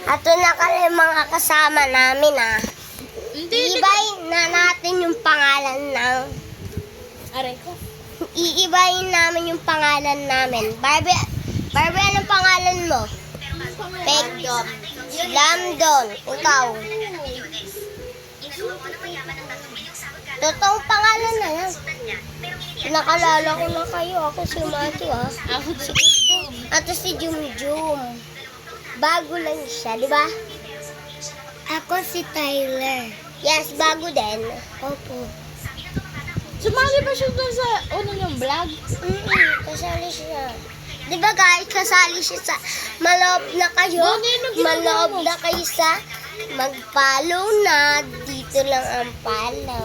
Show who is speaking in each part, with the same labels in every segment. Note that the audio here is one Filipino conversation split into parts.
Speaker 1: Ato na kami mga kasama namin Iibayin na natin yung pangalan ng...
Speaker 2: Aray ko.
Speaker 1: Iibayin namin yung pangalan namin. Barbie, anong pangalan mo? Fake Dom. Lamdon. Ikaw. Totoong pangalan na yan. Nakalala ko na kayo. Ako si Matthew
Speaker 2: Ako si
Speaker 1: Ato si Jumjum. Bago lang siya, di ba? Ako si Tyler. Yes, bago din. Opo.
Speaker 2: Sumali ba siya doon sa niyong vlog?
Speaker 1: Kasali siya. Di ba guys, kasali siya sa maloob na kayo. Maloob na kayo sa mag-follow na. Dito lang ang follow.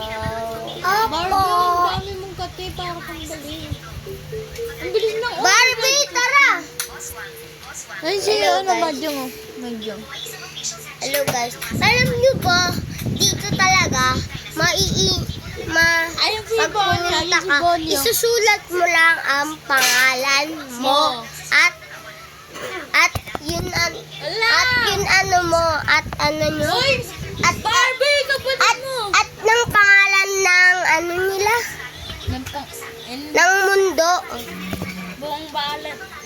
Speaker 2: Barbie,
Speaker 1: Opo.
Speaker 2: ang dami mong kati para kang galing. Ang bilis ng
Speaker 1: Barbie, tara!
Speaker 2: Ay, si
Speaker 1: Hello, guys.
Speaker 2: Madyong.
Speaker 1: Hello guys. Alam niyo ba, dito talaga,
Speaker 2: Ayun si Bonnie, ayun
Speaker 1: pagpunta
Speaker 2: si
Speaker 1: ka,
Speaker 2: Bonnie.
Speaker 1: isusulat mo lang ang pangalan mo. At yun nyo.
Speaker 2: Uy!
Speaker 1: At
Speaker 2: Barbie, kapatid mo!
Speaker 1: At ng pangalan ng nila, ng mundo.
Speaker 2: Buong pangalan nila.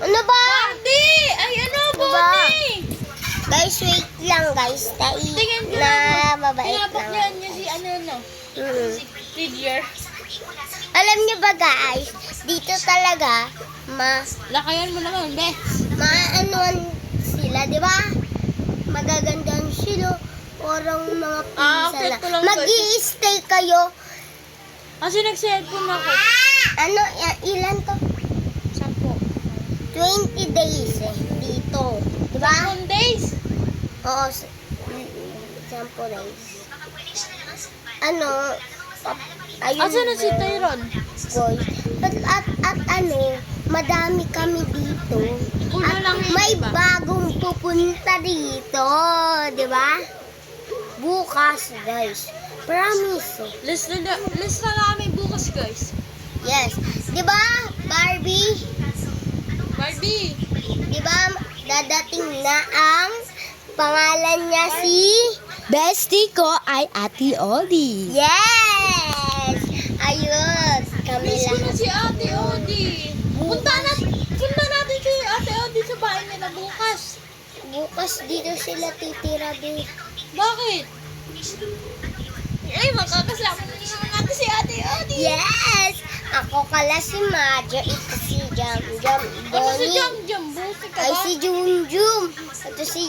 Speaker 1: Ano ba?
Speaker 2: Bonnie! Ay, Bonnie!
Speaker 1: Guys, wait lang guys.
Speaker 2: Tingnan nyo
Speaker 1: Na mabait
Speaker 2: pinapakyan
Speaker 1: lang.
Speaker 2: niya si
Speaker 1: Mm.
Speaker 2: Lydia.
Speaker 1: Alam niyo ba guys, dito talaga
Speaker 2: Lakayan mo naman, be.
Speaker 1: maanuan sila, di ba? Magagandang sila. Orang mga pinsan
Speaker 2: okay,
Speaker 1: lang.
Speaker 2: ito lang,
Speaker 1: Mag-i-stay kayo.
Speaker 2: Kasi nag-cellphone ako.
Speaker 1: Ilan to? 20 days dito. Di ba?
Speaker 2: 10 days.
Speaker 1: Oo. 10 days. Ayun
Speaker 2: Asa na si
Speaker 1: din,
Speaker 2: Tyron?
Speaker 1: boys. At madami kami dito.
Speaker 2: Ulo
Speaker 1: At
Speaker 2: lang yun,
Speaker 1: may
Speaker 2: diba?
Speaker 1: bagong pupunta dito. Di ba? Bukas, guys. Promise.
Speaker 2: List na namin bukas, guys.
Speaker 1: Yes. Di ba, Barbie?
Speaker 2: Barbie!
Speaker 1: Di ba, dadating na ang pangalan niya si...
Speaker 3: Bestie ko ay Ate Odi.
Speaker 1: Yes! Ayun. Kami
Speaker 2: Miss ko na
Speaker 1: lang.
Speaker 2: si Ate Odi. Punta natin si Ate Odi sa bahay nila bukas.
Speaker 1: Bukas dito sila titira din.
Speaker 2: Bakit? Ay, makakasama na naman natin si Ate Odi.
Speaker 1: Yes! Ako kala si Majo, ito si Jam
Speaker 2: Ano si
Speaker 1: Bonnie.
Speaker 2: Jam? Busi ka
Speaker 1: Ay
Speaker 2: ba?
Speaker 1: si Junjum. Ito si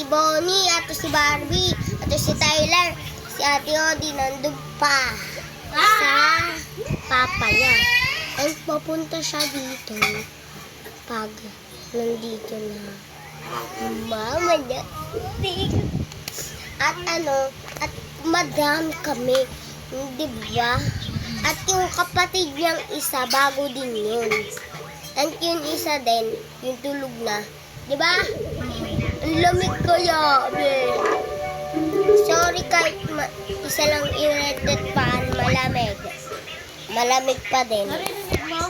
Speaker 1: Bonnie. Ito si Barbie. Ito si Tyler. Si Ate Odi nandun pa. Sa papa niya. Ay papunta siya dito. Pag nandito na. Mama niya. At at madami kami. Di ba? At yung kapatid niyang isa, bago din yun. At yung isa din, yung tulog na. Di ba? Ang lamig kaya, be. Sorry kahit isa lang i-rated pa, malamig. Malamig pa din.
Speaker 2: Narinig mo?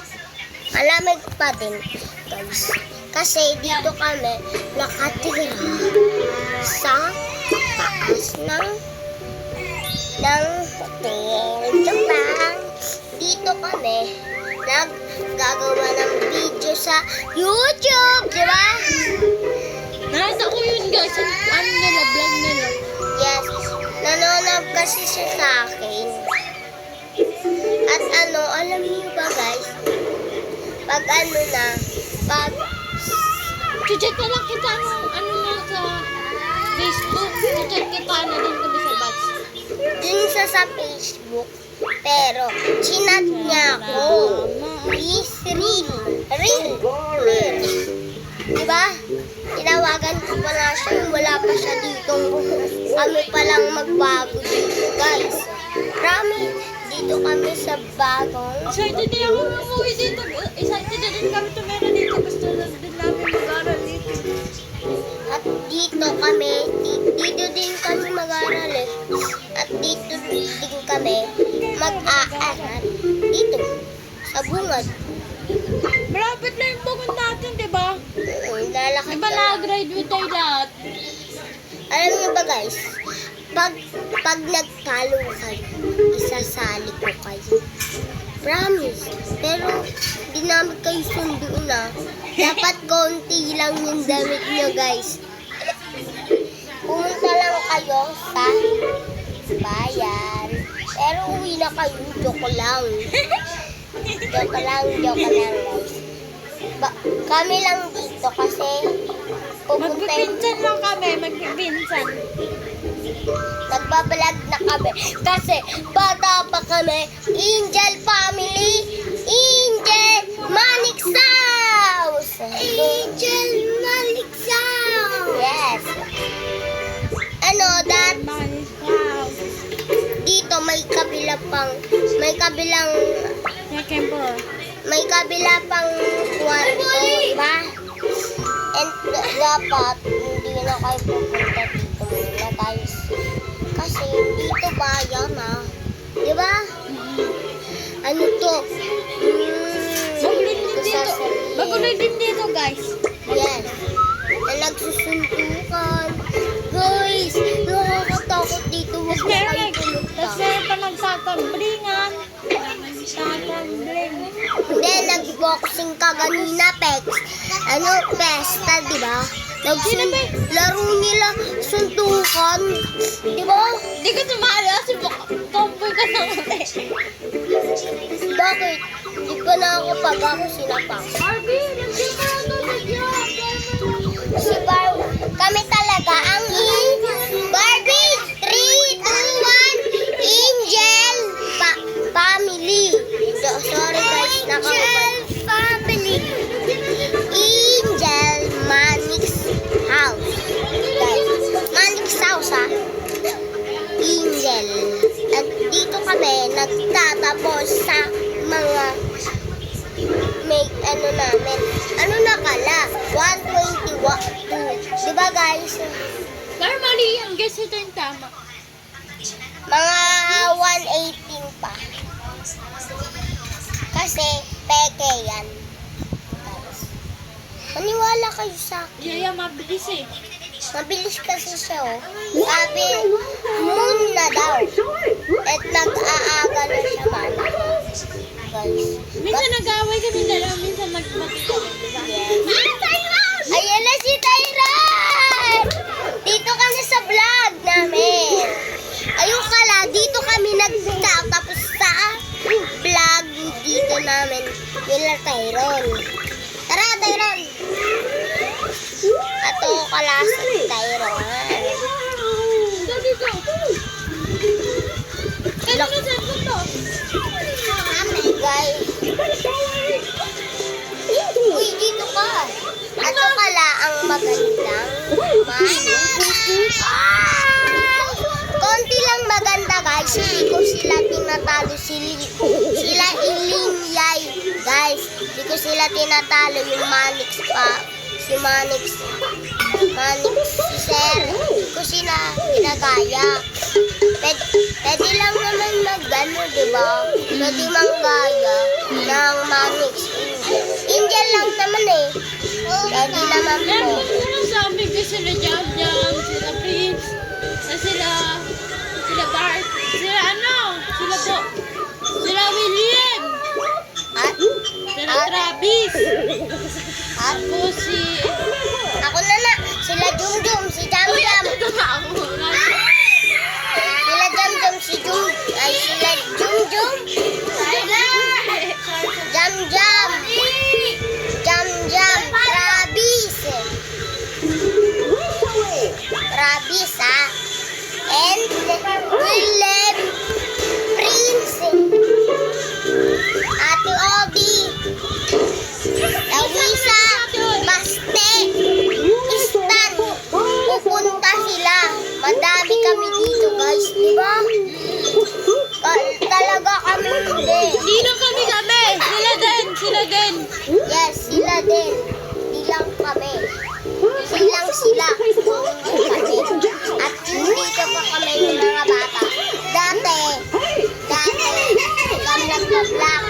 Speaker 1: Malamig pa din, guys. Kasi dito kami nakatira sa taas ng hotel. Joke lang. Dito kami naggagawa ng video sa YouTube, di ba?
Speaker 2: Nakita ko yun, guys. Vlog nila.
Speaker 1: Yes. Nanonood kasi siya sa akin. At alam niyo ba guys? Pag
Speaker 2: Chuchat ka lang kita na sa Facebook. Chuchat kita na din kami sa batch.
Speaker 1: dun sa Facebook, pero chinat niya ako. Please real. Diba? Tinawagan ko pala siya, wala pa siya dito. Kami palang magbago dito, guys. Promise, dito kami sa bagong.
Speaker 2: Excited din ako umuwi dito. Excited din kami tumira dito. Gusto na din namin mag-aral dito.
Speaker 1: At dito din kami mag-aaral At dito din kami mag-aaral. Dito, sa bungad.
Speaker 2: Malapit na yung bungod natin, di ba? Excited with tayo lahat.
Speaker 1: Alam niyo ba guys, pag nag-follow kayo, isasali ko kayo. Promise. Pero, di namin kayo sunduin na. Dapat konti lang yung damit nyo guys. Pumunta lang kayo sa bayan. Pero uwi na kayo, joke lang. Joke lang guys. Kami lang dito kasi pupunta
Speaker 2: Magpipinsan lang kami, magpipinsan.
Speaker 1: Nagbablog na kami kasi bata pa kami. Angel Family, Angel Manix House. Angel Manix House. Yes. Ano that? Dito may kabila pang kwarto, diba? And dapat hindi na kayo pupunta dito muna guys. Kasi dito bayan diba? Ano to?
Speaker 2: Maguloy din dito, guys.
Speaker 1: Yes. Na nagsusuntukan. Guys, nakakatakot dito. Huwag na kayo pumunta.
Speaker 2: Tapos meron pa nagtatamblingan.
Speaker 1: Hindi, nag-boxing ka kanina, Pex. Ano, pesta, di ba? Laro nila, suntukan. Di ba?
Speaker 2: Hindi ko sumali kasi tomboy ka na kasi.
Speaker 1: Bakit? Hindi pa na ako pag ako sinapak.
Speaker 2: Barbie, nandiyan ka na nandiyan.
Speaker 1: Si kami talaga ang Barbie 3, 2, 1, Angel Family. Sorry guys, Angel Family. Angel Manix House. Guys, Manix House Angel. At dito kami nagtatapos sa mga may namin. Ano na kala? 122. Diba guys?
Speaker 2: Pero mali ang guess ito yung tama.
Speaker 1: Mga 118 pa. Kasi peke yan. Guys. Maniwala kayo sa akin.
Speaker 2: Yaya, mabilis eh.
Speaker 1: Mabilis kasi siya Sabi, moon na daw. At nag-aaga na siya man. Guys.
Speaker 2: Minsan nag-away kami dalawa, minsan nagmati kami, diba?
Speaker 1: Yes. Ayan na si Tyron! Dito kami sa vlog namin. Ayun kala, dito kami nagtatapos sa vlog dito namin. Nila Tyron. Tara, Tyron! Ato kala sa Tyron.
Speaker 2: Dito. Kailan na saan ko to?
Speaker 1: Guys. Uy, dito ka. Ato kala ang magandang konti lang maganda guys. Hindi ko sila tinatalo. Sila Ilinyay. Guys, hindi ko sila tinatalo. Yung Manix pa. Si Manix. Si Sir. Hindi ko sila ginagaya. Pwede lang naman mag-ano, diba? Pwede manggaya ng Manix Angel. Angel lang naman eh. Pwede naman po.
Speaker 2: Ano sabi ko sila Jam, sila Prince, sila Bart, sila William, sila Travis,
Speaker 1: At
Speaker 2: si...
Speaker 1: ako na. Sila Jumjum, si Jamjam.
Speaker 2: Ito na ako.
Speaker 1: Sila Jamjam, sila Jumjum. Jamjam. Travis, and Willem, Prince, Ate Obi, Lawisa, Baste, Istan. Pupunta sila. Madami kami dito guys, di ba? Talaga kami hindi.
Speaker 2: Hindi lang kami. Sila din.
Speaker 1: Yes, sila din. Hindi lang kami. Silang sila. Kami. At dito pa kami yung mga bata. Dati, kami nagpa-vlog.